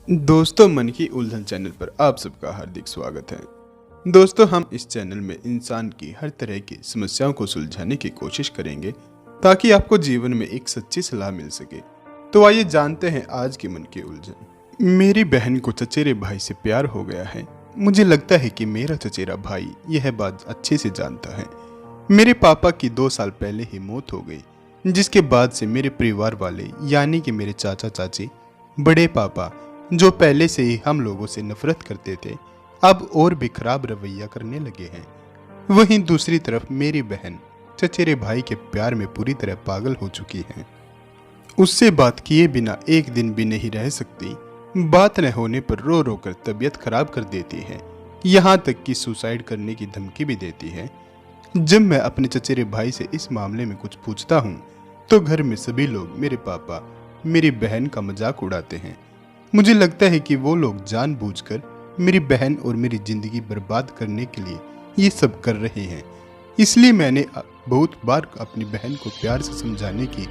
दोस्तों, मन की उलझन चैनल पर आप सबका हार्दिक स्वागत है। दोस्तों, हम इस चैनल में इंसान की हर तरह की समस्याओं को सुलझाने की कोशिश करेंगे ताकि आपको जीवन में एक सच्ची सलाह मिल सके। तो आइए जानते हैं आज की मन की उलझन। मेरी बहन को चचेरे भाई से प्यार हो गया है। मुझे लगता है कि मेरा चचेरा भाई यह बात अच्छे से जानता है। मेरे पापा की 2 साल पहले ही मौत हो गई, जिसके बाद से मेरे परिवार वाले यानी कि मेरे चाचा चाची, बड़े पापा जो पहले से ही हम लोगों से नफरत करते थे, अब और भी खराब रवैया करने लगे हैं। वहीं दूसरी तरफ मेरी बहन चचेरे भाई के प्यार में पूरी तरह पागल हो चुकी है। उससे बात किए बिना एक दिन भी नहीं रह सकती। बात न होने पर रो रो कर तबीयत खराब कर देती है, यहाँ तक कि सुसाइड करने की धमकी भी देती है। जब मैं अपने चचेरे भाई से इस मामले में कुछ पूछता हूँ तो घर में सभी लोग मेरे पापा मेरी बहन का मजाक उड़ाते हैं। मुझे लगता है कि वो लोग जानबूझकर मेरी बहन और मेरी जिंदगी बर्बाद करने के लिए ये सब कर रहे हैं। इसलिए मैंने बहुत बार अपनी बहन को प्यार से समझाने की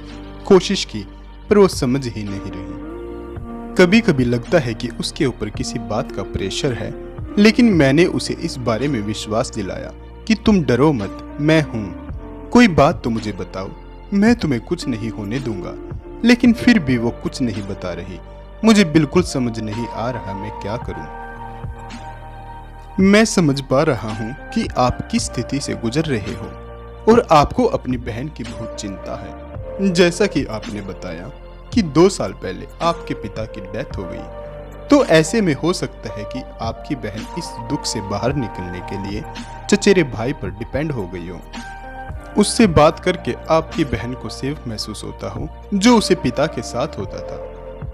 कोशिश की, पर वो समझ ही नहीं रही। कभी कभी लगता है कि उसके ऊपर किसी बात का प्रेशर है, लेकिन मैंने उसे इस बारे में विश्वास दिलाया कि तुम डरो मत, मैं हूँ, कोई बात तो मुझे बताओ, मैं तुम्हें कुछ नहीं होने दूंगा। लेकिन फिर भी वो कुछ नहीं बता रही। मुझे बिल्कुल समझ नहीं आ रहा मैं क्या करूं। मैं समझ पा रहा हूं कि आप किस स्थिति से गुजर रहे हो और आपको अपनी बहन की बहुत चिंता है। जैसा कि आपने बताया कि 2 साल पहले आपके पिता की डेथ हो गई, तो ऐसे में हो सकता है कि आपकी बहन इस दुख से बाहर निकलने के लिए चचेरे भाई पर डिपेंड हो गई हो। उससे बात करके आपकी बहन को सेफ महसूस होता हो, जो उसे पिता के साथ होता था।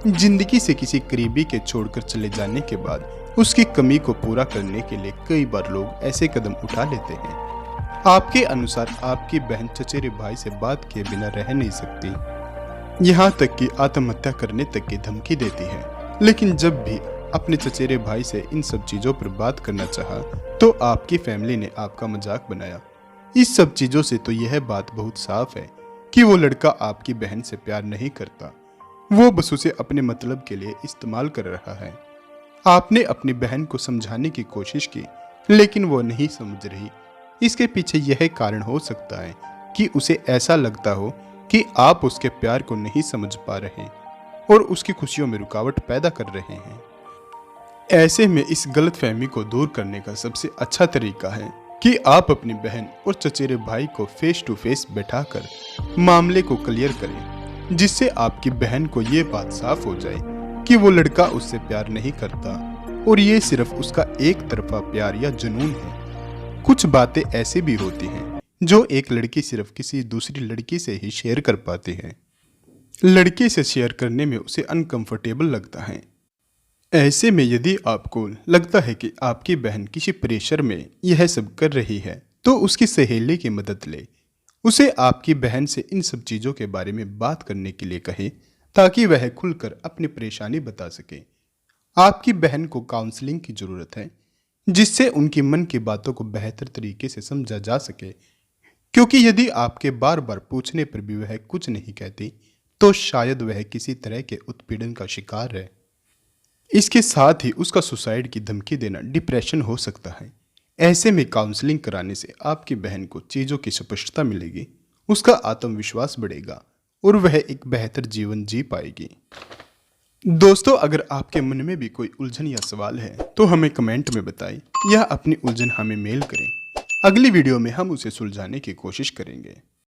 जिंदगी से किसी करीबी के छोड़कर चले जाने के बाद उसकी कमी को पूरा करने के लिए कई बार लोग ऐसे कदम उठा लेते हैं। आपके अनुसार आपकी बहन चचेरे भाई से बात किए बिना रह नहीं सकती, यहाँ तक कि आत्महत्या करने तक की धमकी देती है। लेकिन जब भी अपने चचेरे भाई से इन सब चीजों पर बात करना चाहा, तो आपकी फैमिली ने आपका मजाक बनाया। इस सब चीजों से तो यह बात बहुत साफ है कि वो लड़का आपकी बहन से प्यार नहीं करता, वो बस उसे अपने मतलब के लिए इस्तेमाल कर रहा है। आपने अपनी बहन को समझाने की कोशिश की, लेकिन वो नहीं समझ रही। इसके पीछे यह कारण हो सकता है कि उसे ऐसा लगता हो कि आप उसके प्यार को नहीं समझ पा रहे और उसकी खुशियों में रुकावट पैदा कर रहे हैं। ऐसे में इस गलतफहमी को दूर करने का सबसे अच्छा तरीका है कि आप अपनी बहन और चचेरे भाई को फेस टू फेस बैठाकर मामले को क्लियर करें, जिससे आपकी बहन को ये बात साफ हो जाए कि वो लड़का उससे प्यार नहीं करता और ये सिर्फ उसका एक तरफा प्यार या जुनून है। कुछ बातें ऐसी भी होती हैं जो एक लड़की सिर्फ किसी दूसरी लड़की से ही शेयर कर पाती है। लड़की से शेयर करने में उसे अनकंफर्टेबल लगता है। ऐसे में यदि आपको लगता है कि आपकी बहन किसी प्रेशर में यह सब कर रही है, तो उसकी सहेली की मदद ले। उसे आपकी बहन से इन सब चीज़ों के बारे में बात करने के लिए कहे, ताकि वह खुलकर अपनी परेशानी बता सके। आपकी बहन को काउंसलिंग की ज़रूरत है, जिससे उनकी मन की बातों को बेहतर तरीके से समझा जा सके। क्योंकि यदि आपके बार बार पूछने पर भी वह कुछ नहीं कहती, तो शायद वह किसी तरह के उत्पीड़न का शिकार है। इसके साथ ही उसका सुसाइड की धमकी देना डिप्रेशन हो सकता है। ऐसे में काउंसलिंग कराने से आपकी बहन को चीज़ों की स्पष्टता मिलेगी, उसका आत्मविश्वास बढ़ेगा और वह एक बेहतर जीवन जी पाएगी। दोस्तों, अगर आपके मन में भी कोई उलझन या सवाल है तो हमें कमेंट में बताएं या अपनी उलझन हमें मेल करें। अगली वीडियो में हम उसे सुलझाने की कोशिश करेंगे।